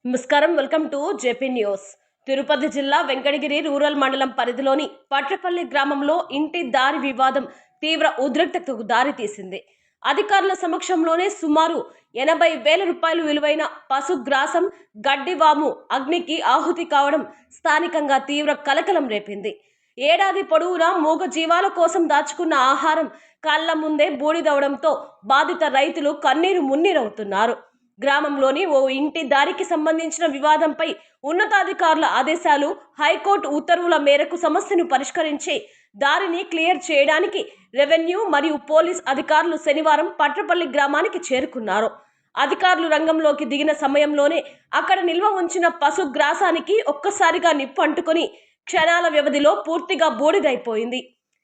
నమస్కారం, welcome to JP news. Tirupati జిల్లా Venkatagiri rural మండలం పరిధిలోని పట్రపల్లి గ్రామంలో ఇంటి దారి వివాదం తీవ్ర ఉద్రిక్తతకు దారితీసింది. అధికారుల సమక్షంలోనే సుమారు 80,000 రూపాయలు విలువైన పశుగ్రాసం, గడ్డివాము అగ్నికి ఆహుతి కావడం స్థానికంగా తీవ్ర కలకలం రేపింది. ఏడాది పొడవునా మూగ జీవాల కోసం దాచుకున్న ఆహారం కళ్ల ముందే బూడిదవడంతో బాధిత రైతులు కన్నీరు మున్నీరవుతున్నారు. గ్రామంలోని ఓ ఇంటి దారికి సంబంధించిన వివాదంపై ఉన్నతాధికారుల ఆదేశాలు, హైకోర్టు ఉత్తర్వుల మేరకు సమస్యను పరిష్కరించి దారిని క్లియర్ చేయడానికి రెవెన్యూ మరియు పోలీస్ అధికారులు శనివారం పట్రపల్లి గ్రామానికి చేరుకున్నారు. అధికారులు రంగంలోకి దిగిన సమయంలోనే అక్కడ నిల్వ ఉంచిన పశుగ్రాసానికి ఒక్కసారిగా నిప్పు అంటుకొని క్షణాల వ్యవధిలో పూర్తిగా బూడిదైపోయింది.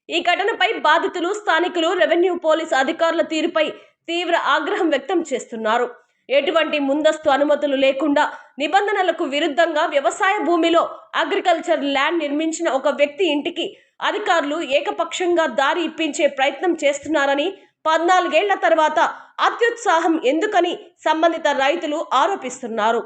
ఈ ఘటనపై బాధితులు, స్థానికులు రెవెన్యూ పోలీస్ అధికారుల తీరుపై తీవ్ర ఆగ్రహం వ్యక్తం చేస్తున్నారు. ఎటువంటి ముందస్తు అనుమతులు లేకుండా నిబంధనలకు విరుద్ధంగా వ్యవసాయ భూమిలో అగ్రికల్చర్ ల్యాండ్ నిర్మించిన ఒక వ్యక్తి ఇంటికి అధికారులు ఏకపక్షంగా దారి ఇప్పించే ప్రయత్నం చేస్తున్నారని, 14 ఏళ్ల తర్వాత అత్యుత్సాహం ఎందుకని సంబంధిత రైతులు ఆరోపిస్తున్నారు.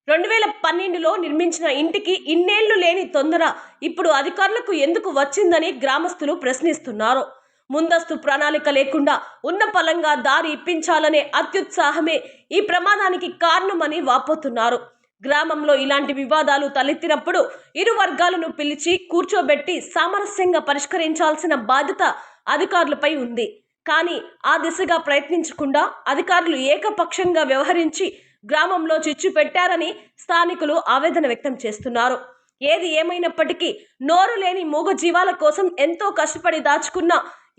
2012లో నిర్మించిన ఇంటికి ఇన్నేళ్లు లేని తొందర ఇప్పుడు అధికారులకు ఎందుకు వచ్చిందని గ్రామస్తులు ప్రశ్నిస్తున్నారు. ముందస్తు ప్రణాళిక లేకుండా ఉన్న పలంగా దారి ఇప్పించాలనే అత్యుత్సాహమే ఈ ప్రమాదానికి కారణమని వాపోతున్నారు. గ్రామంలో ఇలాంటి వివాదాలు తలెత్తినప్పుడు ఇరు వర్గాలను పిలిచి కూర్చోబెట్టి సామరస్యంగా పరిష్కరించాల్సిన బాధ్యత అధికారులపై ఉంది. కానీ ఆ దిశగా ప్రయత్నించకుండా అధికారులు ఏకపక్షంగా వ్యవహరించి గ్రామంలో చిచ్చు పెట్టారని స్థానికులు ఆవేదన వ్యక్తం చేస్తున్నారు. ఏది ఏమైనప్పటికీ నోరు లేని మూగ జీవాల కోసం ఎంతో కష్టపడి దాచుకున్న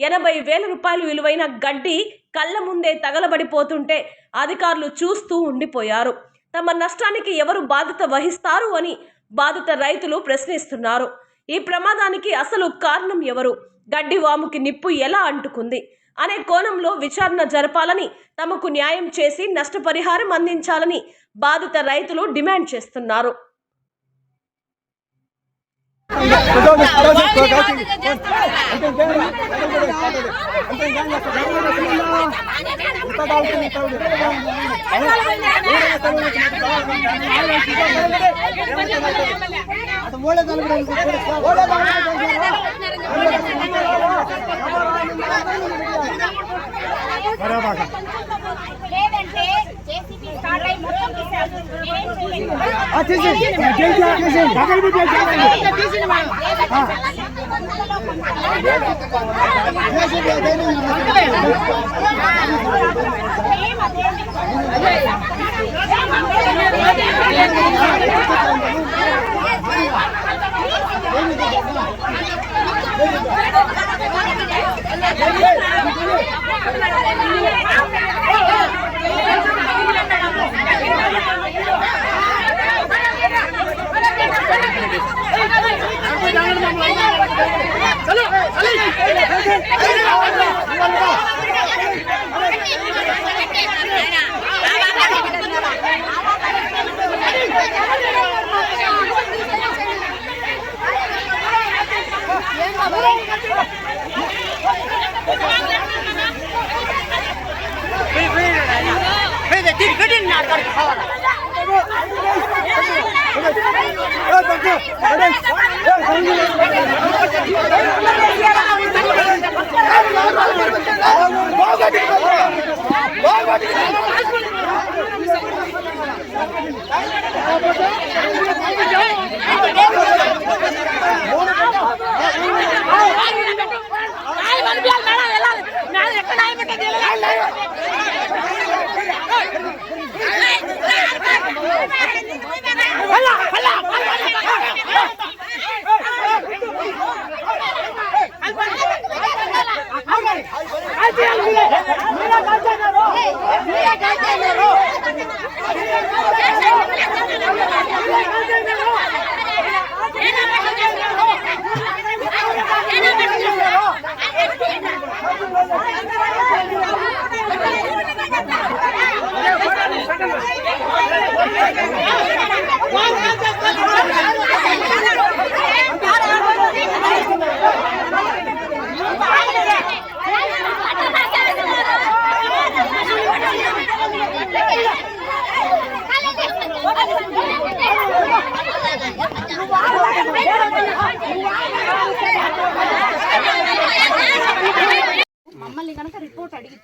80,000 రూపాయలు విలువైన గడ్డి కళ్ళ ముందే తగలబడిపోతుంటే అధికారులు చూస్తూ ఉండిపోయారు. తమ నష్టానికి ఎవరు బాధ్యత వహిస్తారు అని బాధిత రైతులు ప్రశ్నిస్తున్నారు. ఈ ప్రమాదానికి అసలు కారణం ఎవరు, గడ్డి వాముకి నిప్పు ఎలా అంటుకుంది అనే కోణంలో విచారణ జరపాలని, తమకు న్యాయం చేసి నష్టపరిహారం అందించాలని బాధిత రైతులు డిమాండ్ చేస్తున్నారు.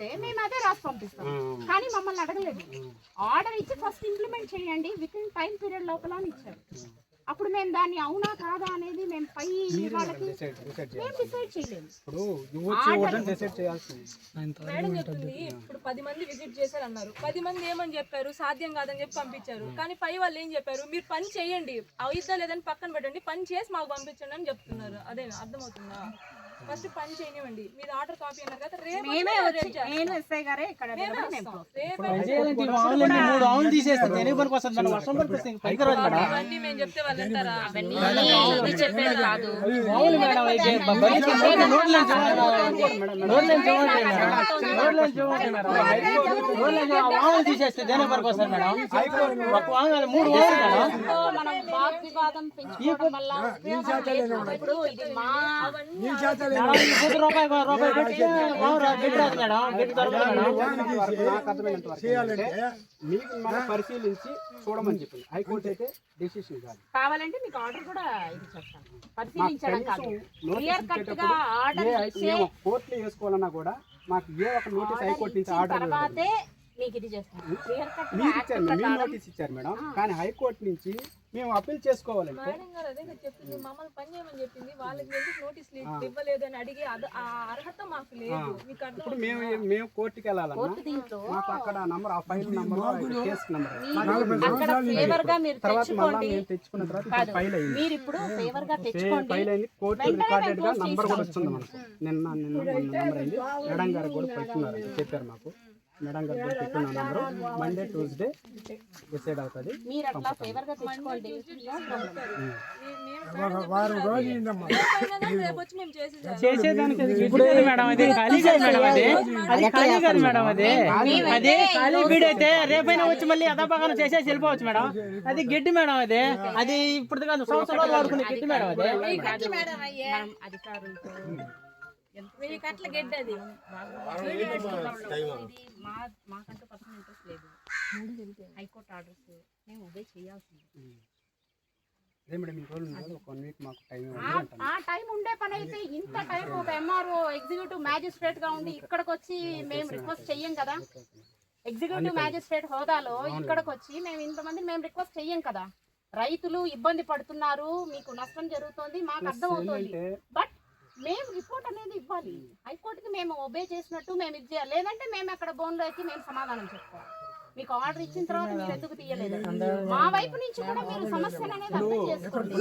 అయితే మేము అదే రాసి పంపిస్తాం. కానీ మమ్మల్ని అడగలేదు. ఆర్డర్ ఇచ్చి ఫస్ట్ ఇంప్లిమెంట్ చేయండి విత్ ఇన్ టైం పీరియడ్ లోపల అని ఇచ్చారు. అప్పుడు మేము దాన్ని అవునా కాదా అనేది మేము పై వాళ్ళకి మేము డిసైడ్ చేయలేము. మేడం చెప్తుంది ఇప్పుడు 10 మంది విజిట్ చేశారు అన్నారు. 10 మంది ఏమని చెప్పారు, సాధ్యం కాదని చెప్పి పంపించారు. కానీ పై వాళ్ళు ఏం చెప్పారు, మీరు పని చేయండి, అవుతా లేదని పక్కన పెట్టండి, పని చేసి మాకు పంపించండి అని చెప్తున్నారు. అదే అర్థమవుతుందా? ఫస్ట్ పని చేయనివ్వండి. మీరు ఆర్డర్ కాపీ అన్నారు కదా, రేపు నేను ఎస్ఐ గారే ఇక్కడ ఇవన్నీ మేము చెప్తే వాళ్ళు వింటారా? చెప్పేది కాదు. మనం వాగ్వివాదం పెంచుకోవడం వల్ల ఇప్పుడు ఇది మా మీకు మనం పరిశీలించి చూడమని చెప్పింది. హైకోర్టు అయితే డిసిషన్ కాదు. కావాలంటే మీకు ఆర్డర్ కూడా ఇది చేస్తాను. పరిశీలించడం కాదు, క్లియర్ కట్ గా ఆర్డర్ కోర్టులో వేసుకోవాలన్నా కూడా మాకు ఏ ఒక నోటీస్ హైకోర్టు నుంచి ఆర్డర్ తర్వాతే మీకు ఇది చేస్తాను. క్లియర్ కట్ మీరు ఇచ్చారు, మీరు నోటీస్ ఇచ్చారు మేడం. కానీ హైకోర్టు నుంచి మేము అప్పీల్ చేసుకోవాలంటే మేడం గారు అదే చెప్పింది, మమ్మల్ని పని చేయమని చెప్పింది. వాళ్ళకి ఎందుకు నోటీస్ ఇవ్వలేదు అని అడిగి ఆ అర్హత మాకు లేదు. మీకు ఇప్పుడు మేము కోర్టుకి వెళ్ళాలన్నా మాకు అక్కడ నంబర్, ఆ ఫైల్ నంబర్, కేసు నంబర్ తర్వాత మళ్ళీ మేము తెచ్చుకున్న తర్వాత ఫైల్ అయింది. మీరు ఇప్పుడు ఫేవర్ గా తెచ్చుకోండి. ఫైల్ అయింది, కోర్టు రికార్డెడ్ గా నంబర్ కూడా వస్తుంది మనకు. నిన్న నంబర్ అయింది. మేడం గారు కూడా పెట్టున్నారు, చెప్పారు మాకు. మేడం గారు కూడా పెట్టిన నంబర్ మండే ట్యూస్డే డిసైడ్ అవుతుంది. మీరు అట్లా ఫేవర్ గా తెచ్చుకోండి. చేసేదానికి అదే ఖాళీ వీడైతే రేపైనా వచ్చి మళ్ళీ అదాపకారం చేసేసి వెళ్ళిపోవచ్చు మేడం. అది గడ్డి మేడం. అది ఇప్పుడు కాదు, సంవత్సరాలు వాడుకునే గడ్డి మేడం. అధికారులతో మాకంటూ పర్సనల్ ఇంట్రెస్ట్ లేదు. హైకోర్టు ఆర్డర్స్ మేము ఒబే చేయాల్సింది. ఆ టైం ఉండే పని అయితే ఇంత టైం ఒక ఎంఆర్ఓ ఎగ్జిక్యూటివ్ మ్యాజిస్ట్రేట్ గా ఉండి ఇక్కడికి వచ్చి మేము రిక్వెస్ట్ చెయ్యం కదా. ఎగ్జిక్యూటివ్ మ్యాజిస్ట్రేట్ హోదాలో ఇక్కడికి వచ్చి మేము ఇంతమంది మేము రిక్వెస్ట్ చెయ్యం కదా. రైతులు ఇబ్బంది పడుతున్నారు, మీకు నష్టం జరుగుతోంది, మాకు అర్థం అవుతుంది. బట్ మేము రిపోర్ట్ అనేది ఇవ్వాలి. హైకోర్టుకి మేము ఒబే చేసినట్టు మేము ఇది చేయాలి. లేదంటే మేము అక్కడ బోన్లో ఎక్కి మేము సమాధానం చెప్పుకోవాలి. మీకు ఆర్డర్ ఇచ్చిన తర్వాత మీరు ఎందుకు తీయలేదు? మా వైపు నుంచి కూడా మీరు సమస్యను అనేది అర్థం చేసుకోండి.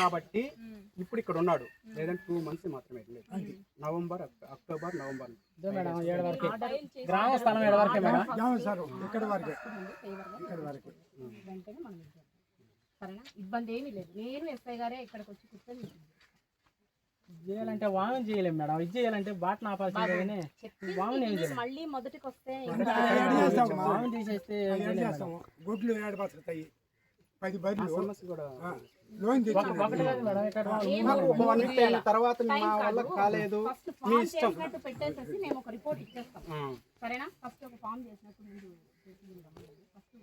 కాబట్టి ఇప్పుడు ఇక్కడ ఉన్నాడు, లేదంటే 2 months మాత్రమే. నవంబర్, అక్టోబర్, నవంబర్ గ్రామ స్థలం వరకే మేడం. సరేనా, ఇబ్బంది ఏమీ లేదు. నేను ఎస్ఐ గారే ఇక్కడికి వచ్చి కూర్చొని చేయాలంటే వామం చేయలేము మేడం. ఇది చేయాలంటే బాటన ఆపాల్సిందే. మళ్ళీ మొదటికి వస్తే వామం తీసేస్తే గుడ్లు ఏడబడతాయి. 10 బర్రెలు తర్వాత మా వల్ల కాలేదు, మీ ఇష్టం పెట్టేసేసి మేము ఒక రిపోర్ట్ ఇచ్చేస్తాం. సరేనా, ఫస్ట్ ఒక ఫామ్ చేసినట్టు ముందు ఫస్ట్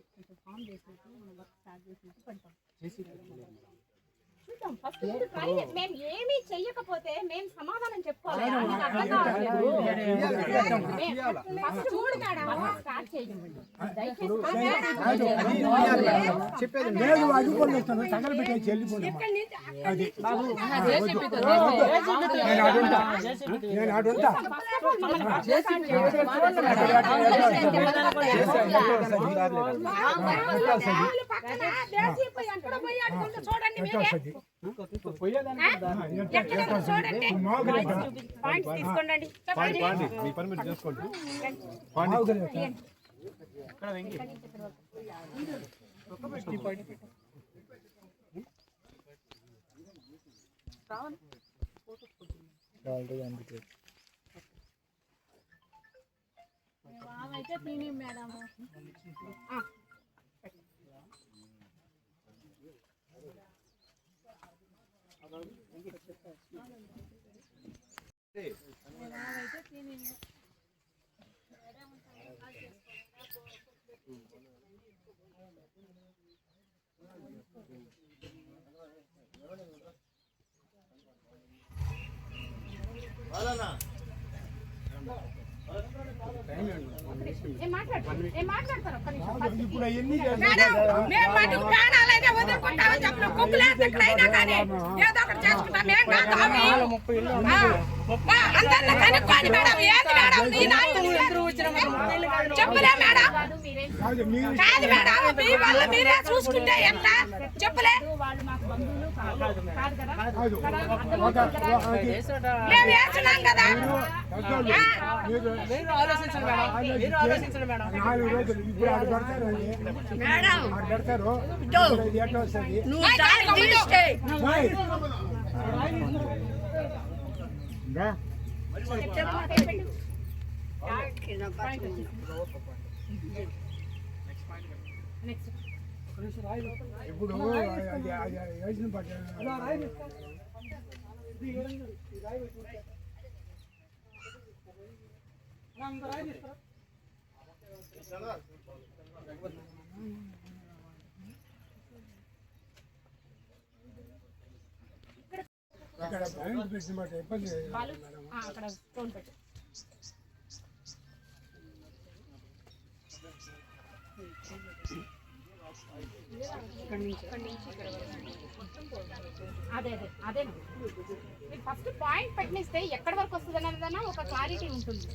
ఫామ్ చేసినట్టు మనం వర్క్ స్టార్ట్ చేసినట్టు పెడతాం. ఫస్ట్ మేము ఏమీ చెయ్యకపోతే మేము సమాధానం చెప్పుకోవాలి. చూడు మేడం, స్టార్ట్ చేయండి చెప్పేది. చూడండి పాయింట్స్ తీసుకోండి. మీ పని మీరు చేసుకోండి. అయితే తిని మేడం ఏం మాట్లాడతారు ఒక్క నిమిషం. మేము మటుకు ప్రాణాలైనా వదులుకుంటామని చెప్పిన కుక్కలేదు ఎక్కడైనా కానీ ఏదో ఒకటి చేసుకుంటాం. ఏం కాదు అందరిని కనుక్కోండి మేడం. ఏంది మేడం నీ నాయకుడు చెప్పలే మేడం. కాదు మేడం, మీ వల్ల మీరే చూసుకుంటే ఎట్లా చెప్పలే. మేము వేస్తున్నాం కదా. మేడం నువ్వు దారి తీస్తే ఇప్పుడు అక్కడ బ్యాంక్ పెట్టినమాట ఇబ్బంది అక్కడ ఫోన్ పెట్టు. అదే మీరు ఫస్ట్ పాయింట్ పెట్టిస్తే ఎక్కడి వరకు వస్తుంది అన్నదన్నా ఒక క్లారిటీ ఉంటుంది.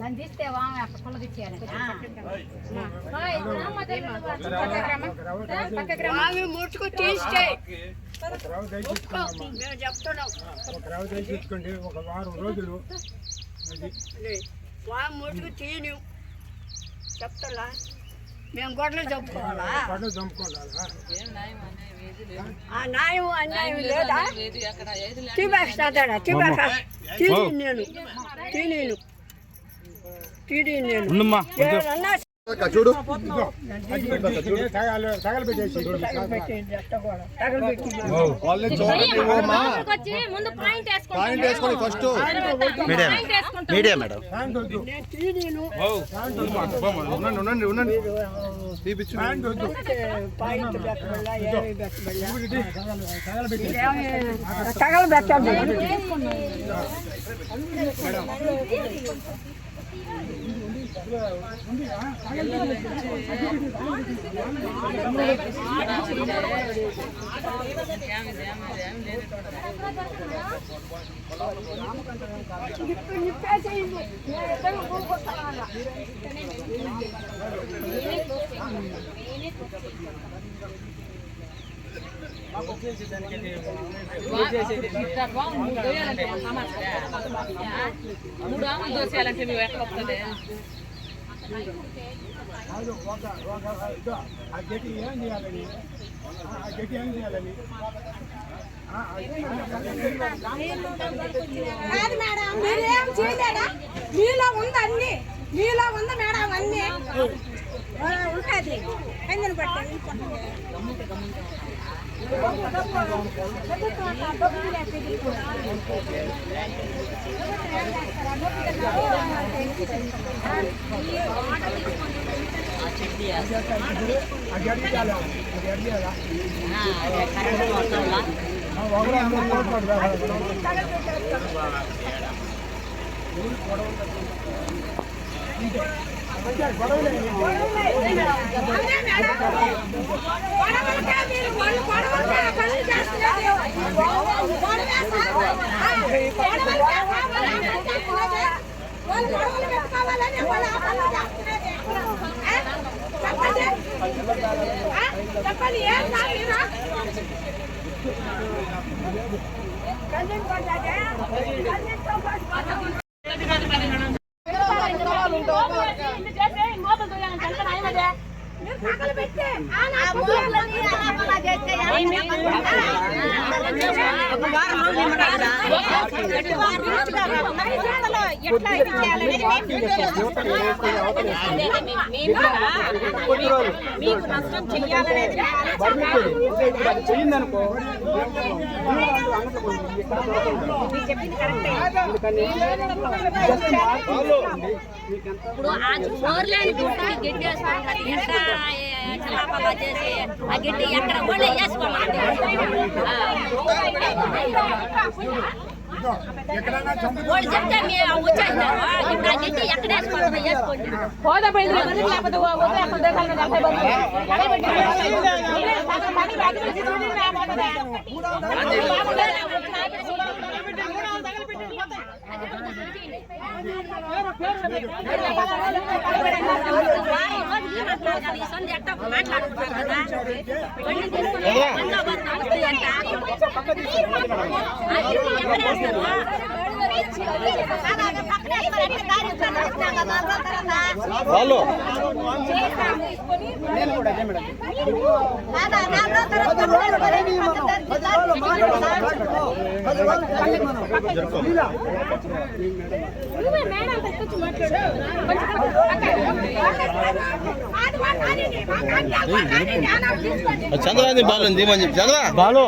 నన్ను తీస్తేవా పొల తెచ్చేయాలి. ముట్టుకు తీస్తే ఒక రవ్వ తెచ్చుకోండి ఒక వారం రోజులు ముట్టుకు తీయను చెప్తా. మేము గొడ్డలు చంపుకోవాలా? పండుగ చంపుకోవాలా? ఆ న్యాయం అన్యాయం లేదా? తీసేస్తాడా? నేను చూడు తగలబెట్టేసి ముందు పాయింట్ పాయింట్ వేసుకోండి ఫస్ట్. మీడియా మేడం ఉండండి ఉండండి తీపిచ్చు. తగలబెట్టండి. దోసేయాలంటే మేము ఎక్కడ వస్తుంది? ఆ గట్టి ఏం చేయాలని కాదు మేడం, మీరేం చేయలేదా? మీలో ఉంది అన్ని, మీలో ఉంది మేడం అన్ని ఉంటుంది. ఎందుకు పట్టాలి? చెప్పండి ఏం మీకు నష్టం చెయ్యాలనేది చెయ్యిందనుకో చెప్పింది కరెక్టే. ఇప్పుడు ఆ 4 లైన్ గడ్డి క్షమాపణ చేసి ఆ గిడ్డి ఎక్కడ కూడా వేసుకోమండి. వాళ్ళు చెప్తే మేము వచ్చేసినారు. ఇప్పుడు ఆ గిడ్డి ఎక్కడ వేసుకోవాలో వేసుకోండి. హోదా పోయింది లేకపోతే మాట్లాడుతున్నారు కదా వాళ్ళు చంద్రాన్ని బాలు దీమని చెప్పి చంద్ర బాలు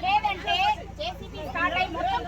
లేదంటే జేసీబీ స్టార్ట్ అయి మొత్తం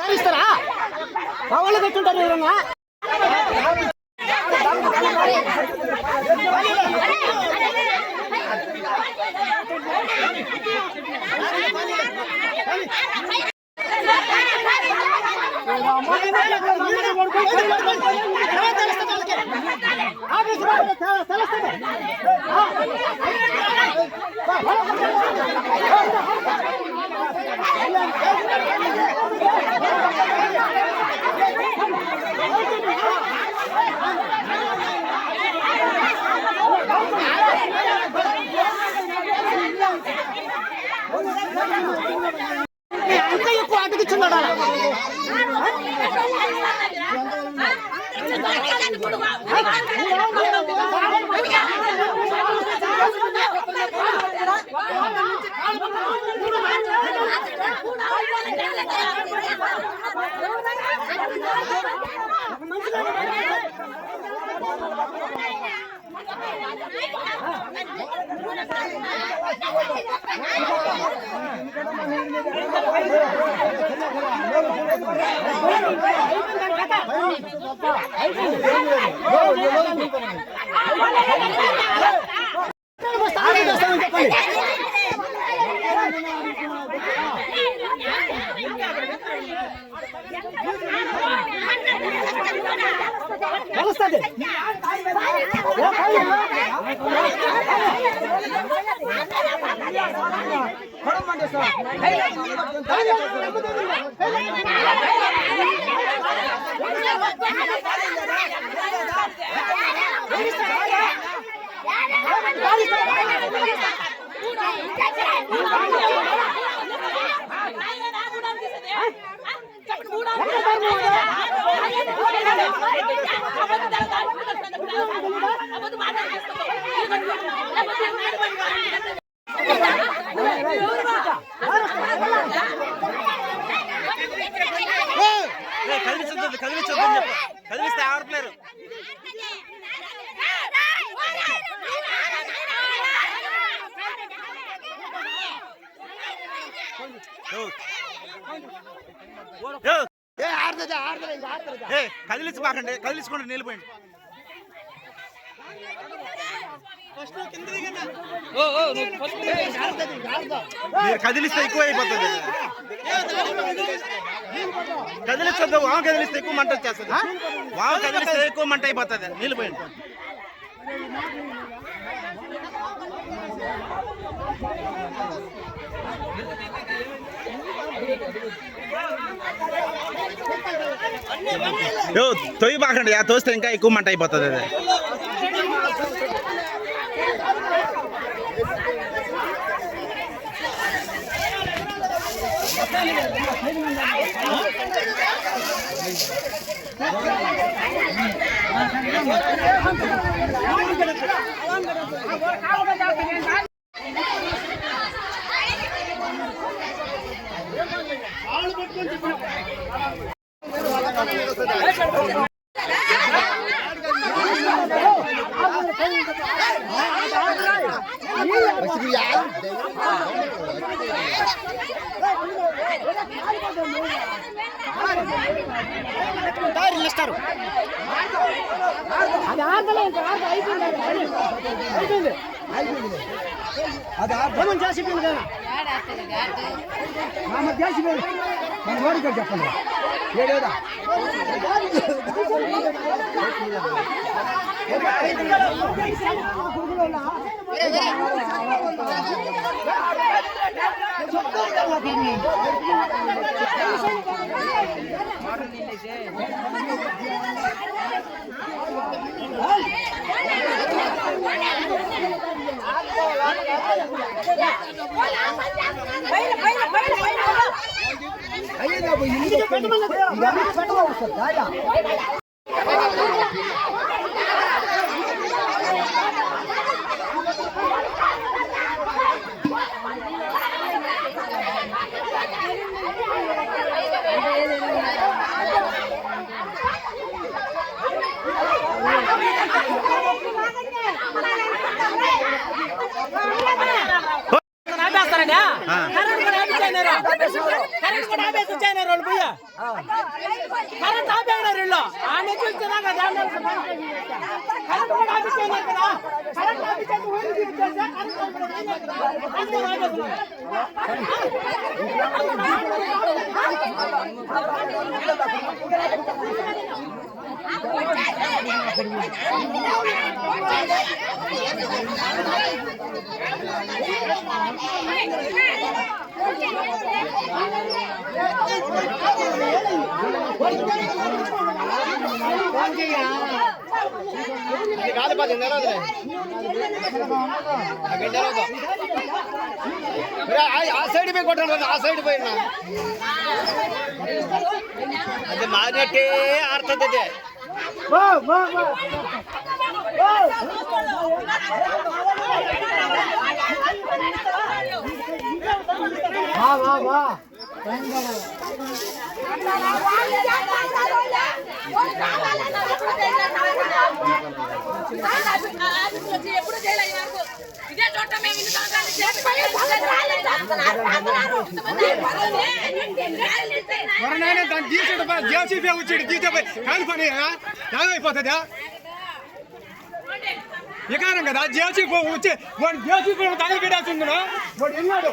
ఇస్తారా? కావాలి తెచ్చుంటారు ఎవరన్నా ఇంకా ఎక్కువ అటుకిచ్చున్నాడా తెలుస్తుంది కదిలిస్తే ఆడట్లేరు. కదిలించబాకండి, కదిలించుకోండి, నిలిపోయింది. మీరు కదిలిస్తే ఎక్కువ అయిపోతుంది. కదిలించొద్దు, వామ కదిలిస్తే ఎక్కువ మంట వచ్చేస్తుంది. వామ కదిలిస్తే ఎక్కువ మంట అయిపోతుంది. నిలిపోయింది. తొయ్యి బాకండి, తోస్తే ఇంకా ఎక్కువ మంట అయిపోతుంది. అది చెప్పండి కరెంట్ ఆపేసినారు. ఆ సైడ్ పోయి కొట్టాను ఆ సైడ్ పోయినా అది మారినట్టే ఆడుతుంది ఎప్పుడు చేయలేదు ఇదే చోట మేము దాన్ని తీసేటప్పుడు జేసీబీ వచ్చాడు తీసేపోయి కాని పని ఏమైపోతుందా వికారం కదా జేసీబీ వచ్చి వాడు జేసీబీ తగిలి పెట్టాల్సింది వాడు ఎన్నాడు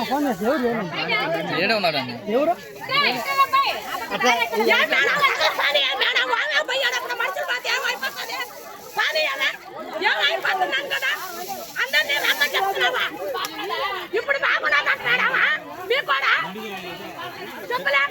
ఫోన్ చేసి ఎవరు ఎవరు ఇప్పుడు బాగున్నావా మీకు కూడా చెప్పలే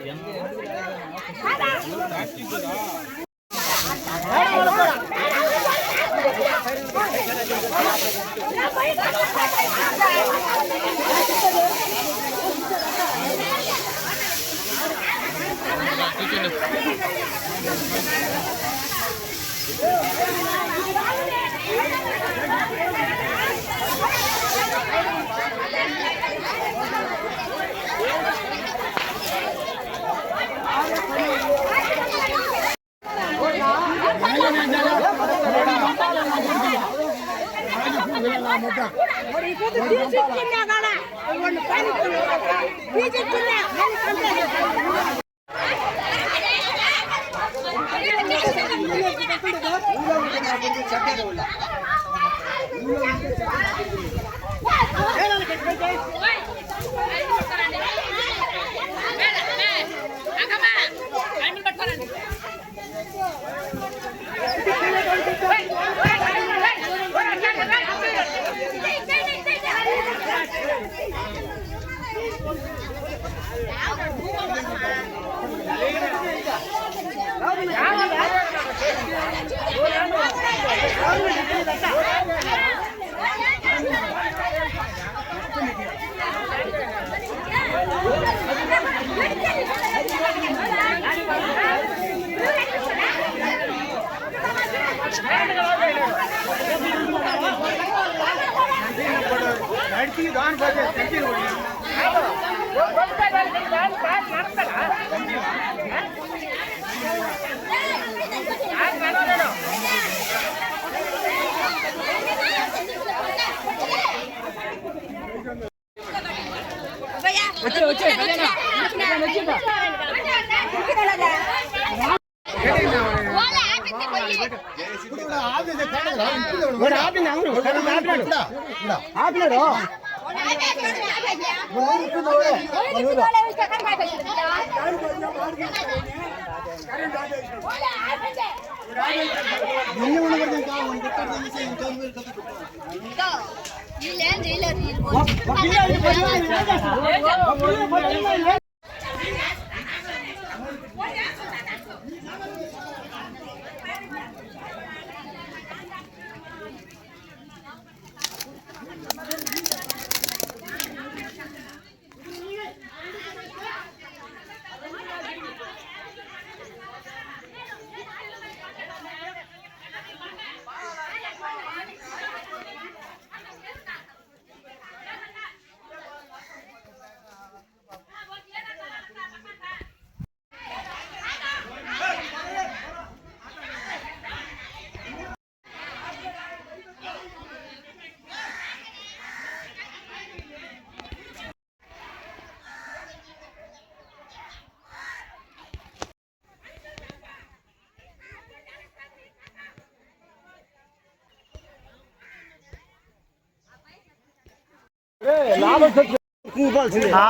ఆ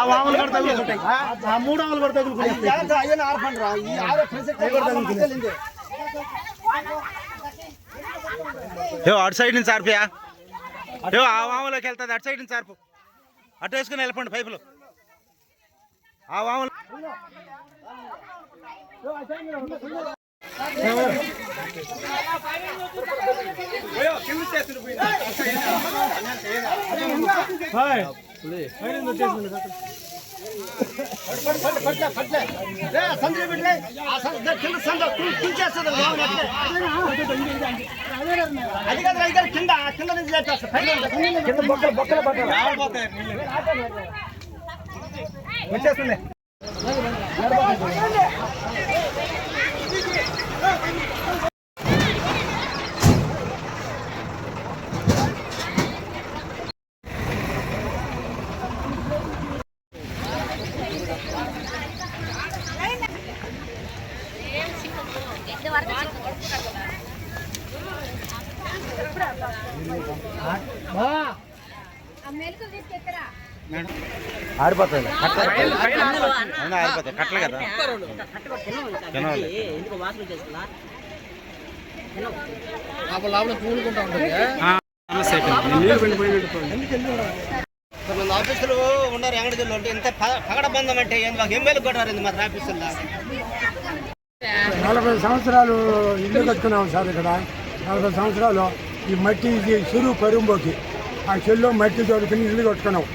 వాములు కూడా తగులుకుంటాయి, ఆ 3 ఆవులు కూడా తగులుకుంటాయి. అటు సైడ్ నుంచి ఆర్పియా, ఆ వాములోకి వెళ్తుంది, అటు సైడ్ నుంచి ఆర్పు, అటు వేసుకుని వెళ్ళిపోండి పైపులు. ఆ వాములు అది కదా కింద కింద నుంచి వచ్చేస్తుంది. ఆరిపోతుంది, ఆరిపోతాయి కట్టలు కదా. ఆఫీసులు ఉన్నారు ఎంగడిలో ఇంత పగడబంధం అంటే ఎమ్మెల్యే కొట్టారు మా ఆఫీసుల్లో. 40 సంవత్సరాలు ఇల్లు కట్టుకున్నాం సార్. ఇక్కడ 40 సంవత్సరాలు ఈ మట్టి ఇది చెరువు పరుంబోకి ఆ చెల్లో మట్టి దొరుకుని ఇల్లు కట్టుకున్నాం.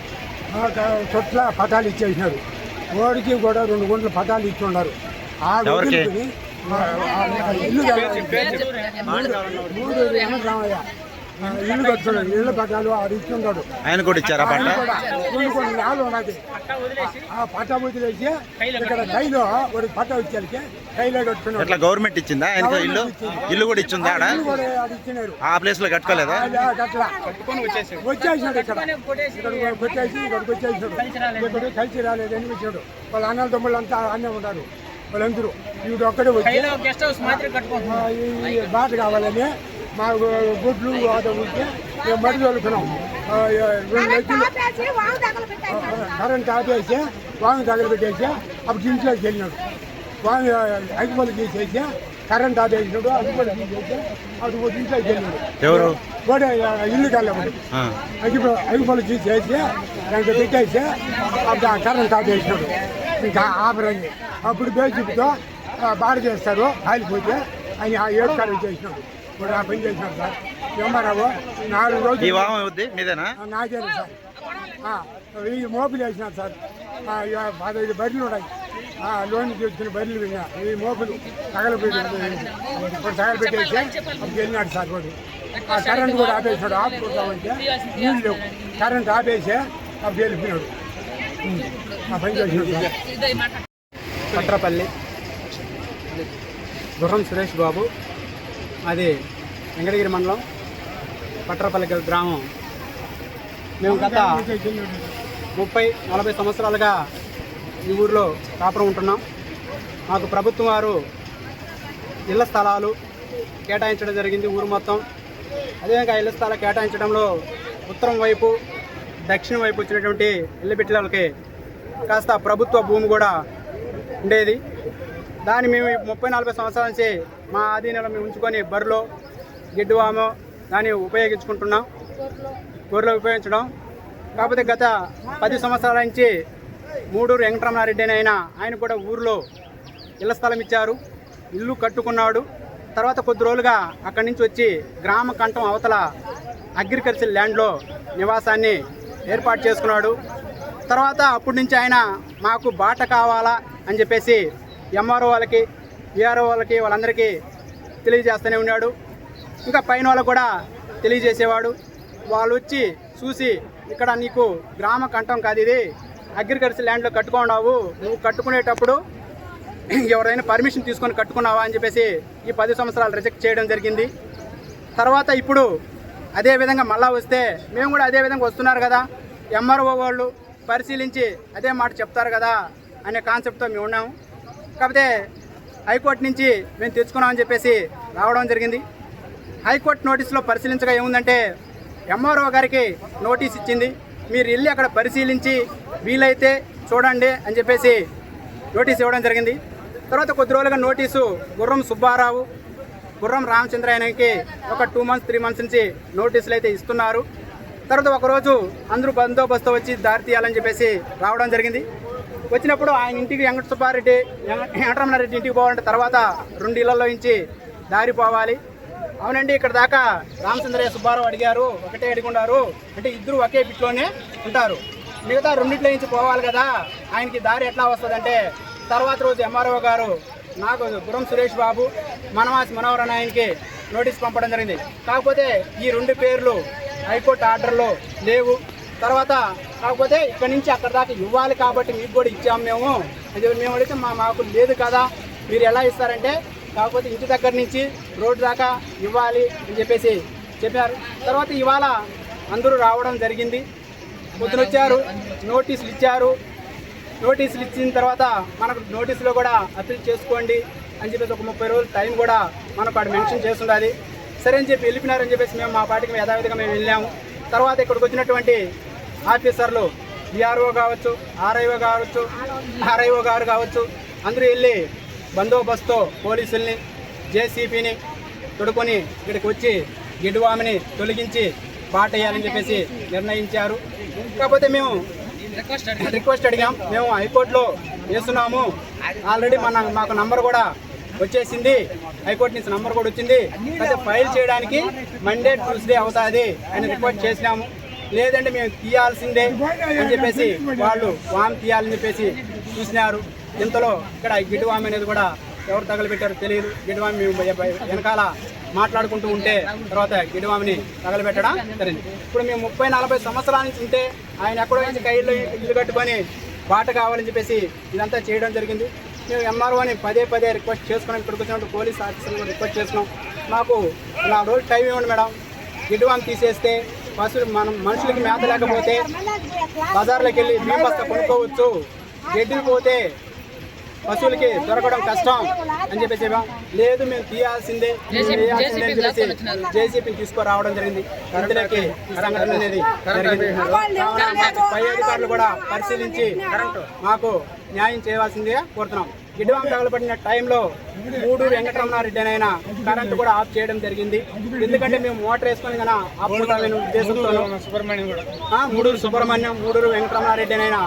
చోట్ల పటాలు ఇచ్చేసినారు. ఓడికి కూడా 2 గుంటలు పటాలు ఇచ్చి ఉన్నారు. ఆ వదులుకుని ఇల్లు 3 రామయ్య ఇల్లు కట్టుకున్నాడు. ఇల్లు పట్టాలు ఆడు ఇచ్చున్నాడు. ఆయన కూడా ఇచ్చారా పట్ట? కొన్ని నాలు ఉన్నది. ఆ పట్ట వదిలేసి ఇక్కడ కైలో వాడికి పట్ట వచ్చేసరికి కైలో కట్టుకున్నాడు. ఇట్లా గవర్నమెంట్ ఇచ్చిందా ఆయనకు ఇల్లు? ఇల్లు కూడా ఇచ్చిందా ఆడ? ఇచ్చినారు. ఆ ప్లేస్ లో కట్టుకోలేదా? వచ్చేసినాడు. ఇక్కడ కొట్టేసి ఇక్కడికి వచ్చేసినాడు. ఇక్కడ కలిసి రాలేదని వచ్చాడు. వాళ్ళ అన్నల తమ్ముళ్ళు అంతా అన్నే ఉన్నారు. వాళ్ళందరూ వీడు ఒక్కడే వచ్చి బాట కావాలని మా గుడ్లు ఉంటే మేము మడి చదువుకున్నాం. 2 లక్షలు కరెంట్ ఆపేసి వాంగు తగలబెట్టేసి అప్పుడు ఇంట్లోకి వెళ్ళినాడు. వాంగు అగ్గిపొలు తీసేసి కరెంట్ ఆపేసినాడు. అగ్గిపొలు తీసేసి అప్పుడు ఇంట్లోకి వెళ్ళినాడు. ఎవరు? కూడా ఇల్లు కళ్ళబడి అగ్గిపొలు తీసేసి దాంట్లో పెట్టేసి అప్పుడు కరెంట్ ఆపేసినాడు. ఇంకా ఆపరండి. అప్పుడు బేసిక్తో బాడ చేస్తారు. కాలిపోతే ఆయన 7 కాలు చేసినాడు. ఇప్పుడు ఆ పని చేసినాడు సార్. ఎంఆర్ఓ 4 రోజులు నాకే సార్. ఈ మోపులు వేసినాడు సార్. 15 బర్రెలు ఉన్నాయి. లోన్ తీసుకుని బర్రెలు విన్నా. ఈ మోపులు ఇప్పుడు తగలబెట్టేసి అప్పుడు వెళ్ళినాడు సార్. వాడు కరెంట్ కూడా ఆపేసినాడు. ఆపుకుంటామంటే నీళ్ళు లేవు. కరెంట్ ఆపేసి అప్పుడు వెళ్ళిపోయినాడు. ఆ పని చేసినాడు సార్. పట్రపల్లి గుర్రం సురేష్ బాబు, అది వెంకటగిరి మండలం పట్రపల్లి గ్రామం. మేము గత 30-40 సంవత్సరాలుగా ఈ ఊరిలో కాపురం ఉంటున్నాం. మాకు ప్రభుత్వం వారు ఇళ్ల స్థలాలు కేటాయించడం జరిగింది ఊరు మొత్తం. అదేవిధంగా ఇళ్ల స్థలాలు కేటాయించడంలో ఉత్తరం వైపు, దక్షిణం వైపు వచ్చినటువంటి ఇళ్ళ బిడ్డలకి కాస్త ప్రభుత్వ భూమి కూడా ఉండేది. దాన్ని మేము 30-40 సంవత్సరాల నుంచి మా ఆధీనంలో మేము ఉంచుకొని బర్రెలో గిడ్డువామో దాన్ని ఉపయోగించుకుంటున్నాం. గొర్రెలు ఉపయోగించడం. కాకపోతే గత 10 సంవత్సరాల నుంచి మూడూరు వెంకటరమణారెడ్డి అయినా ఆయన కూడా ఊరిలో ఇళ్ల స్థలం ఇచ్చారు. ఇల్లు కట్టుకున్నాడు. తర్వాత కొద్ది రోజులుగా అక్కడి నుంచి వచ్చి గ్రామ కంఠం అవతల అగ్రికల్చర్ ల్యాండ్లో నివాసాన్ని ఏర్పాటు చేసుకున్నాడు. తర్వాత అప్పటి నుంచి ఆయన మాకు బాట కావాలా అని చెప్పేసి ఎంఆర్ఓ వాళ్ళకి, విఆర్ఓ వాళ్ళకి, వాళ్ళందరికీ తెలియజేస్తూనే ఉన్నాడు. ఇంకా పైన వాళ్ళకు కూడా తెలియజేసేవాడు. వాళ్ళు వచ్చి చూసి, ఇక్కడ నీకు గ్రామ కంఠం కాదు, ఇది అగ్రికల్చర్ ల్యాండ్లో కట్టుకున్నావు, నువ్వు కట్టుకునేటప్పుడు ఎవరైనా పర్మిషన్ తీసుకొని కట్టుకున్నావా అని చెప్పేసి ఈ 10 సంవత్సరాలు రిజెక్ట్ చేయడం జరిగింది. తర్వాత ఇప్పుడు అదేవిధంగా మళ్ళా వస్తే మేము కూడా అదేవిధంగా వస్తున్నారు కదా, ఎంఆర్ఓ వాళ్ళు పరిశీలించి అదే మాట చెప్తారు కదా అనే కాన్సెప్ట్తో మేము ఉన్నాము. కాకపోతే హైకోర్టు నుంచి మేము తెచ్చుకున్నామని చెప్పేసి రావడం జరిగింది. హైకోర్టు నోటీసులో పరిశీలించగా ఏముందంటే ఎంఆర్ఓ గారికి నోటీస్ ఇచ్చింది. మీరు వెళ్ళి అక్కడ పరిశీలించి వీలైతే చూడండి అని చెప్పేసి నోటీస్ ఇవ్వడం జరిగింది. తర్వాత కొద్ది రోజులుగా నోటీసు గుర్రం సుబ్బారావు, గుర్రం రామచంద్రయ్యకి ఒక 2 months 3 months నుంచి నోటీసులు అయితే ఇస్తున్నారు. తర్వాత ఒకరోజు అందరూ బందోబస్తు వచ్చి దారి తీయాలని చెప్పేసి రావడం జరిగింది. వచ్చినప్పుడు ఆయన ఇంటికి వెంకటరమణారెడ్డి ఇంటికి పోవాలంటే తర్వాత 2 ఇళ్లలో నుంచి దారి పోవాలి. అవునండి, ఇక్కడ దాకా రామచంద్రయ్య సుబ్బారావు అడిగారు, ఒకటే అడుగున్నారు అంటే ఇద్దరు ఒకే బిట్లోనే ఉంటారు, మిగతా 2 నుంచి పోవాలి కదా, ఆయనకి దారి ఎట్లా వస్తుందంటే తర్వాత రోజు ఎంఆర్ఓ గారు నాకు గురం సురేష్ బాబు, మనవాసి మనోహరన్ ఆయనకి నోటీస్ పంపడం జరిగింది. కాకపోతే ఈ 2 పేర్లు హైకోర్టు ఆర్డర్లో లేవు. తర్వాత కాకపోతే ఇక్కడ నుంచి అక్కడ దాకా ఇవ్వాలి కాబట్టి మీకు కూడా ఇచ్చాము మేము అడిగితే మాకు లేదు కదా, మీరు ఎలా ఇస్తారంటే కాకపోతే ఇంటి దగ్గర నుంచి రోడ్డు దాకా ఇవ్వాలి అని చెప్పేసి చెప్పారు. తర్వాత ఇవాళ అందరూ రావడం జరిగింది. పొద్దున వచ్చారు, నోటీసులు ఇచ్చారు. నోటీసులు ఇచ్చిన తర్వాత మనకు నోటీసులో కూడా అప్పీల్ చేసుకోండి అని చెప్పేసి ఒక 30 రోజులు టైం కూడా మనకు అక్కడ మెన్షన్ చేస్తుండాలి. సరే అని చెప్పి వెళ్ళిపోయినారని చెప్పేసి మేము మా పార్టీకి యథావిధిగా మేము వెళ్ళాము. తర్వాత ఇక్కడికి వచ్చినటువంటి ఆఫీసర్లు డిఆర్ఓ కావచ్చు, ఆర్ఐఓ గారు కావచ్చు, అందరూ వెళ్ళి బందోబస్తు పోలీసుల్ని జేసీపీని తొడుకొని ఇక్కడికి వచ్చి గిడ్డువామిని తొలగించి పాటేయాలని చెప్పేసి నిర్ణయించారు. కాకపోతే మేము రిక్వెస్ట్ అడిగాం, మేము హైకోర్టులో వేస్తున్నాము, ఆల్రెడీ మాకు నంబర్ కూడా వచ్చేసింది, హైకోర్టు నుంచి నంబర్ కూడా వచ్చింది, అయితే ఫైల్ చేయడానికి మండే ట్యూస్డే అవుతుంది అని రిక్వెస్ట్ చేసినాము. లేదంటే మేము తీయాల్సిందే అని చెప్పేసి వాళ్ళు వామ్ తీయాలని చెప్పేసి చూసినారు. ఇంతలో ఇక్కడ గిడ్డువామి అనేది కూడా ఎవరు తగలబెట్టారో తెలియదు. గిడ్డువామి మేము వెనకాల మాట్లాడుకుంటూ ఉంటే తర్వాత గిడ్డువామిని తగలబెట్టడం జరిగింది. ఇప్పుడు మేము 30-40 సంవత్సరాల నుంచి ఉంటే ఆయన ఎక్కడో నుంచి కైళ్ళు ఇల్లు కట్టుకొని బాట కావాలని చెప్పేసి ఇదంతా చేయడం జరిగింది. మేము ఎంఆర్ఓని పదే రిక్వెస్ట్ చేసుకున్నాం. ఇక్కడికి వచ్చినప్పుడు పోలీస్ ఆఫీసర్లు కూడా రిక్వెస్ట్ చేస్తున్నాం, మాకు 4 రోజులు టైం ఇవ్వండి మేడం, గిడ్డువామి తీసేస్తే మనుషులకి మేత లేకపోతే బజార్లోకి వెళ్ళి బియ్యం బస్తా కొనుక్కోవచ్చు, గడ్డికి పోతే పశువులకి దొరకడం కష్టం అని చెప్పేసి లేదు మేము తీయాల్సిందే అని చెప్పేసి జేసీపీని తీసుకురావడం జరిగింది. ఇందులోకి సంఘటన అనేది జరిగింది. పై అధికారులు కూడా పరిశీలించి మాకు న్యాయం చేయవలసిందిగా కోరుతున్నాం. గిడ్డువామి తగలబడిన టైంలో 3 వెంకటరమణారెడ్డి అయినా కరెంటు కూడా ఆఫ్ చేయడం జరిగింది. ఎందుకంటే మేము మోటార్ వేసుకొని కన్నా ఆపుకుంటామనే ఉద్దేశంతో 3 సుబ్రహ్మణ్యం 3 వెంకటరమణారెడ్డి అయినా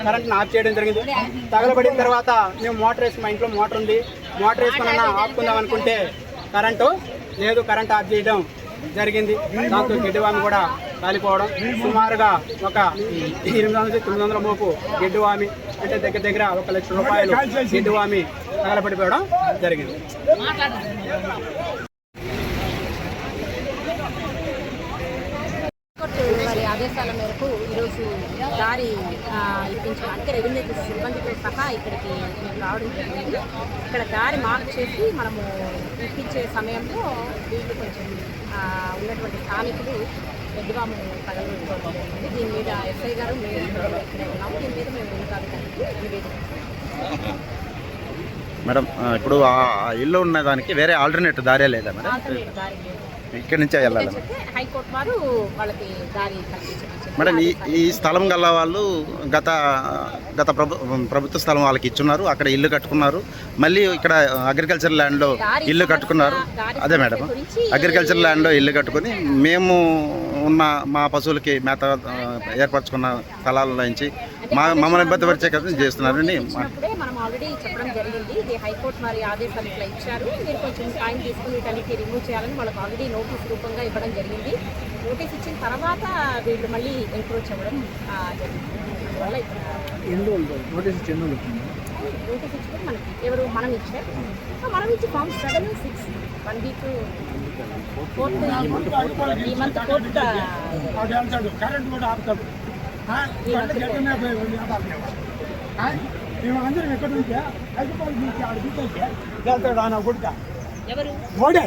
కరెంట్ని ఆఫ్ చేయడం జరిగింది. తగలబడిన తర్వాత మేము మోటార్ వేసుకుని మా ఇంట్లో మోటార్ ఉంది, మోటార్ వేసుకుని ఆపుకుందాం అనుకుంటే కరెంటు లేదు, కరెంట్ ఆఫ్ చేయడం జరిగింది. దాంతో గిడ్డువామి కూడా కాలిపోవడం, సుమారుగా ఒక 800-900 మోపు గిడ్డువామి అంటే దగ్గర 1 లక్ష రూపాయలు గిడ్డువామి తగలబడిపోవడం జరిగింది. వారి ఆదేశాల మేరకు ఈరోజు దారి ఇప్పించాం. అంటే రెవెన్యూ సిబ్బందితో సహా ఇక్కడికి మేము రావడం జరిగింది. ఇక్కడ దారి మార్క్ చేసి మనము ఇప్పించే సమయంలో వీళ్ళు కొంచెం ఉన్నటువంటి స్థానికులు గిడ్డువాము తగలబెట్టుకోవడం జరిగింది. దీని మీద ఎస్ఐ గారు మేము ఇక్కడే ఉన్నాము. దీని మీద మేము ఉన్నతాధికారికి నివేదించాము. మేడం, ఇప్పుడు ఆ ఇల్లు ఉన్న దానికి వేరే ఆల్టర్నేట్ దారే లేదా మేడం? ఆల్టర్నేట్ దారి లేదు, ఇక్కడి నుంచే వెళ్ళాలి. హైకోర్టు వారు వాళ్ళకి దారి కల్పించారు. మేడం, ఈ స్థలం గల వాళ్ళు గత ప్రభుత్వ స్థలం వాళ్ళకి ఇచ్చున్నారు, అక్కడ ఇల్లు కట్టుకున్నారు, మళ్ళీ ఇక్కడ అగ్రికల్చర్ ల్యాండ్లో ఇల్లు కట్టుకున్నారు. అదే మేడం, అగ్రికల్చర్ ల్యాండ్లో ఇల్లు కట్టుకొని మేము ఉన్న మా పశువులకి మేత ఏర్పరచుకున్న స్థలాల నుంచి మమ్మల్ని ఇబ్బంది పరిచే కదా చేస్తున్నారని మనం ఆల్రెడీ చెప్పడం జరిగింది. ఇది హైకోర్టు మరి ఆదేశాలు ఇట్లా ఇచ్చారు, మీరు కొంచెం టైం తీసుకుని వీటన్నిటి రిమూవ్ చేయాలని వాళ్ళకి ఆల్రెడీ నోటీస్ రూపంగా ఇవ్వడం జరిగింది. నోటీస్ ఇచ్చిన తర్వాత వీళ్ళు మళ్ళీ ఎంక్రోచ్ అవ్వడం జరిగింది. అందువల్ల నోటీస్ ఇచ్చుకొని మనకి ఎవరు మనం ఇచ్చారు, మనం ఇచ్చి ఫామ్ 7, 6 1 వీక్ 4th ఈ మంత్ 4th కరెంట్ కూడా ఆపుతాడు. మేము అందరం ఎక్కడ ఉంటే 5 రూపాయలు నుంచి 6 రూపాయలకి వెళ్తాడు ఆయన గుడిక ఓడే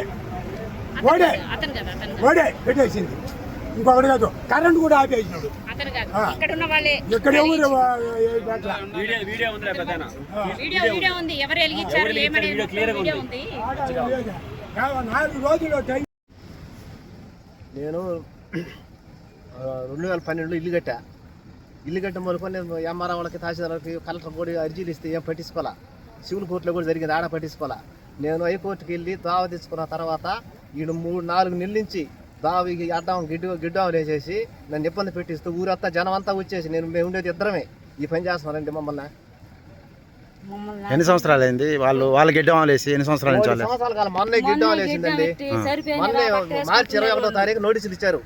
పెట్టేసింది. ఇంకొకటి కాదు, కరెంట్ కూడా ఆపేసినాడు. ఇక్కడ వీడియో ఉంది, ఎవరు వెలిగించారు ఏమనేది 4 రోజులు టైం. నేను 2012లో ఇల్లు కట్టా. ఇల్లు కట్ట మొదలుకొని నేను ఎంఆర్ఓ వాళ్ళకి, తహసీల్దార్కి, కలెక్టర్ కూడా అర్జీలు ఇస్తే ఏం పట్టించుకోవాలా. సివిల్ కోర్టులో కూడా జరిగింది, ఆడ పట్టించుకోవాలా. నేను హైకోర్టుకి వెళ్ళి దావా తెచ్చుకున్న తర్వాత ఈడు 3-4 నెలల నుంచి దావి అడ్డం గిడ్డం వేసేసి నన్ను ఇబ్బంది పెట్టిస్తూ ఊరంతా జనం అంతా వచ్చేసి మేము ఉండేది ఇద్దరమే ఈ పని చేస్తున్నారండి మమ్మల్ని. ఎన్ని సంవత్సరాలు అయింది వాళ్ళు గిడ్డం వేసి? ఎన్ని సంవత్సరాల నుంచి? 5 సంవత్సరాల కాలం. మొన్నే గిడ్డం వేసిందండి. మొన్నే మార్చి 21వ తారీఖు నోటీసులు ఇచ్చారు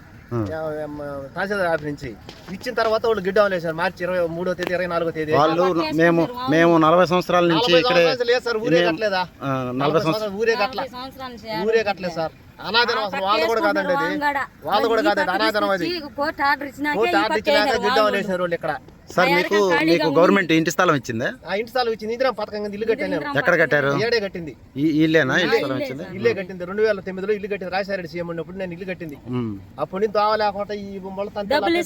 తహసీల్దార్ ఆఫీస్ నుంచి. ఇచ్చిన తర్వాత వాళ్ళు గిడ్డం వేసారు మార్చి 23వ తేదీ 24వ తేదీ. వాళ్ళు మేము 40 సంవత్సరాల నుంచి ఇక్కడే లేదు సార్, ఊరే కట్టలేదా? 40 సంవత్సరాలు ఊరే కట్టలేదు సార్. అనాదనం అసలు వాళ్ళు కూడా కాదండి, అది వాళ్ళు కూడా కాదండి, అనాదనం అది. కోర్టు ఆర్డర్ ఇచ్చినాక గిడ్డం వేసారు వాళ్ళు ఇక్కడ. సార్ మీకు గవర్నమెంట్ ఇంటి స్థలం ఇచ్చిందా? ఆ ఇంటి స్థలం ఇచ్చింది, ఇందిరా పథకం కింద ఇల్లు కట్టాను. ఎక్కడ కట్టారు? ఏడే కట్టింది. ఇల్లేనా ఇంటి స్థలం ఇచ్చింది? ఇల్లే కట్టింది. 2009లో ఇల్లు కట్టింది. రాజశేఖర సీఎం ఉన్నప్పుడు నేను ఇల్లు కట్టింది. అప్పుడు నుంచి దావలేకుండా ఈ బొమ్మలు 50,000 డబ్బులు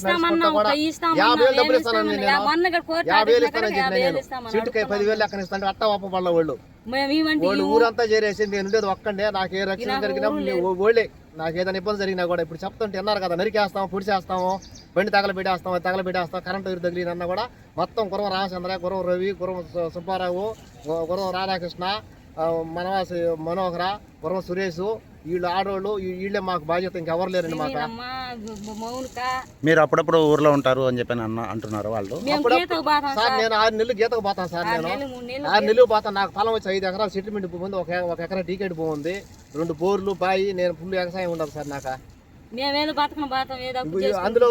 ఇస్తానని నేను 50,000 ఇస్తానని చెప్పిన. సీటుకి 10,000 ఎక్కడ ఇస్తాను అట్ట ఒప్ప పళ్ళ వాళ్ళు ఊరంతా చేరేసి నేను ఉండేది ఒక్కండే. నాకు ఏ రక్షణ జరిగినా ఓళ్ళే, నాకు ఏదైనా ఇబ్బంది జరిగినా కూడా ఇప్పుడు చెప్తుంటే విన్నారు కదా, నరికేస్తాము, పొడిచేస్తాము, బండి తగలబెట్టేస్తాము, కరెంటు తగిలినన్నా కూడా మొత్తం గుర్రం రామచంద్ర, గుర్రం రవి, గుర్రం సుబ్బారావు, గుర్రం రాధాకృష్ణ, మనవాసి మనోహర, గుర్రం సురేష్, వీళ్ళు ఆడవాళ్ళు, వీళ్ళే మాకు బాధ్యత, ఇంకెవరు లేరండి మాకు. మీరు అప్పుడప్పుడు ఊర్లో ఉంటారు అని చెప్పి అంటున్నారు వాళ్ళు. సార్ నేను 6 నెలలు గీతకు పోతాను సార్. నేను 6 నెలలు పోతాను. నాకు పొలం వచ్చి 5 ఎకరాలు సెటిల్మెంట్ భూమి ఉంది, 1 ఎకరా టీకెట్ భూమి ఉంది, 2 బోర్లు, బాయి. నేను ఫుల్ వ్యవసాయం ఉండదు సార్ నాకు. అందులో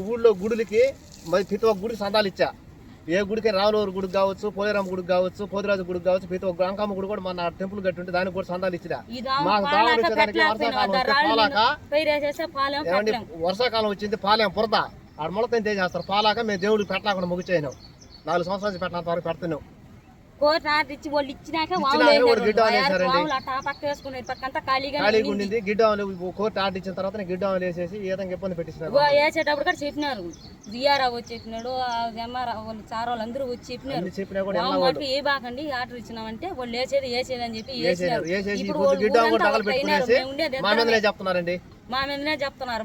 ఊళ్ళో గుడులకి మరి ప్రతి ఒక్క గుడికి సందాలు ఇచ్చా. ఏ గుడికి రావులూరు గుడికి కావచ్చు, పోలేరామ గుడికి కావచ్చు, పోదిరాజు గుడికి కావచ్చు, ప్రతి ఒక్క అంకమ్మ గుడి కూడా మన టెంపుల్ కట్టి ఉంటే దానికి కూడా సందాలు ఇచ్చినా. మాకు దావలు వచ్చేదానికి వర్షాకాలం వచ్చింది, పాలేం పురద ఆడ మొలతం చేస్తారు. పాలాక మేము దేవుడికి పెట్టలేకుండా ముగిచేయను. 4 సంవత్సరాలు పెట్టినంత వరకు పెడుతున్నాం. కోర్టు ఆర్డర్ ఇచ్చి వాళ్ళు ఇచ్చినాక ఖాళీగా ఉండింది. గిడ్డం కోర్టు ఆర్డర్ ఇచ్చిన తర్వాత గిడ్డం వేసేసి ఏదైనా ఇబ్బంది పెట్టిస్తున్నారు. వేసేటప్పుడు కూడా చెప్పినారు, దియారా వచ్చి చెప్పినాడు, ఎంఆర్ వాళ్ళు సార్ వాళ్ళు అందరూ వచ్చి చెప్పినారు ఏ బాకండి ఆర్డర్ ఇచ్చినామంటే వాళ్ళు వేసేది అని చెప్పి మా మీదనే చెప్తున్నారండి. మా మీదనే చెప్తున్నారు.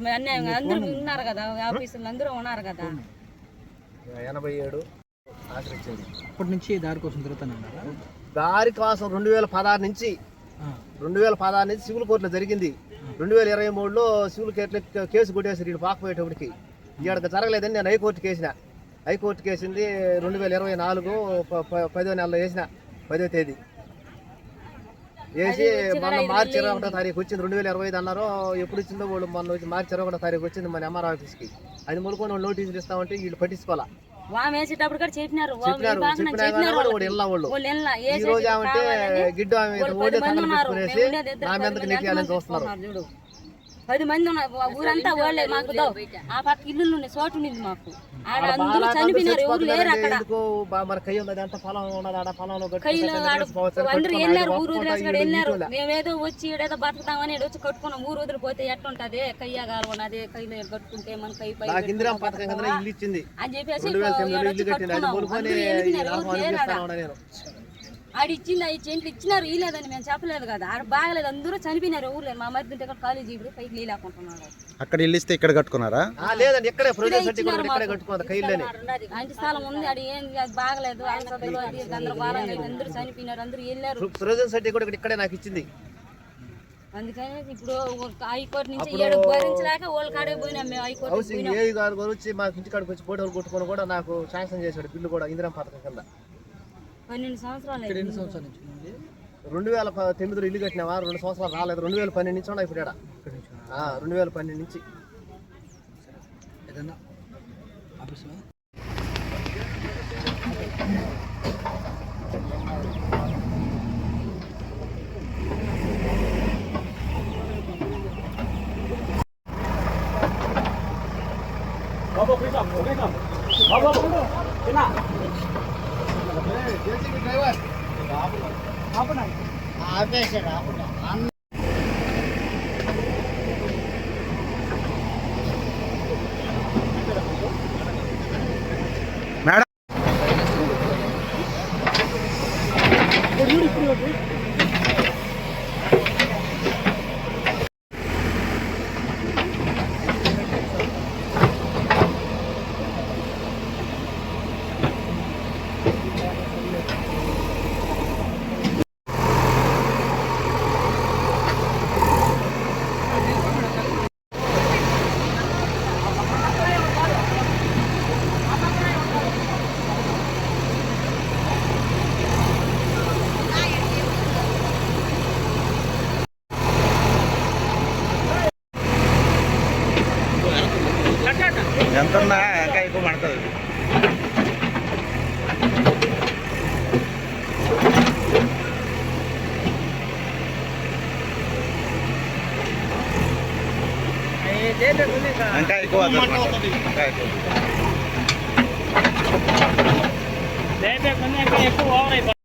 అందరూ ఉన్నారు కదా, ఆఫీసులు అందరూ ఉన్నారు కదా. 87 ఆశ్రయించింది. ఇప్పటి నుంచి దారి కోసం తిరుగుతున్నారా? దారి కోసం 2016 నుంచి సివిల్ కోర్టులో జరిగింది. 2023లో సివిల్ కోర్టులో కేసు కొట్టేసి వీడు పాకపోయేటప్పటికి ఇక్కడికి జరగలేదని నేను హైకోర్టుకి వేసిన. హైకోర్టుకి వేసింది 2024 10వ నెలలో వేసిన, 10వ తేదీ వేసి మొన్న మార్చి 21వ తారీఖు వచ్చింది. 2025 అన్నారు. ఎప్పుడు ఇచ్చిందో వాళ్ళు మొన్న వచ్చి మార్చి 21వ తారీఖు వచ్చింది మన ఎంఆర్ ఆఫీస్కి. అది మొదలుకొని వాళ్ళు నోటీసులు ఇస్తామంటే వీళ్ళు పట్టించుకోవాలా. వేసేటప్పుడు కూడా చెప్పినారు, ఈ రోజు ఏమంటే గిడ్డ నా మీదకి నెక్కాలని చూస్తున్నారు. 10 మంది ఊరంతా వాళ్ళే. మాకు ఆ పక్క ఇల్లు ఉండే చోటు ఉంది మాకు. అందరూ చనిపోయినారు, ఎవరు లేరు అక్కడ. అందరూ వెళ్ళారు, ఊరు వదిలేసి వెళ్ళారు. మేమేదో వచ్చి ఏదో బతుకుతామని వచ్చి కట్టుకున్నాం. ఊరు వదిలిపోతే ఎట్లుంటది, కయ్యగాలు ఉన్నది, కయ్యలు కట్టుకుంటే మన కై అని చెప్పేసి ఆడ ఇచ్చింది, 5 సెంట్లు ఇచ్చినారు. ఇలేదని మేము చెప్పలేదు కదా. ఆడ బాగలేదు, అందరూ చనిపోయినారు. ఊర్లో మా మధ్య కాలేజీ పైకి లేకుంటున్నాడు. అక్కడ ఇల్లు ఇస్తే ఇక్కడ కట్టుకున్నారా? లేదండి, ఇక్కడే అంటి స్థలం ఉంది. అది ఏం బాగలేదు, గందరగోళంగా అందరూ చనిపోయినారు, అందరూ వెళ్ళారు. ఇక్కడే నాకు ఇచ్చింది. అందుకని ఇప్పుడు హైకోర్టు నుంచి 7 భరించలేక వాళ్ళ కాడే పోయినాం మేము. హైకోర్టు వచ్చి మా ఇంటి కాడికి వచ్చి ఫోటోలు కొట్టుకొని కూడా నాకు శాంక్షన్ చేశాడు బిల్లు కూడా, ఇందిరా పథకం కింద. 12 సంవత్సరాలు. 2009లో ఇల్లు కట్టినావా? 2 సంవత్సరాలు రాలేదు. 2012 నుంచి ఉన్నా ఇప్పుడు 2012 నుంచి. మేడం ఎక్కువ పడుతుంది. ఇంకా ఎక్కువ ఎక్కువ ఓవర్ అయిపోతుంది.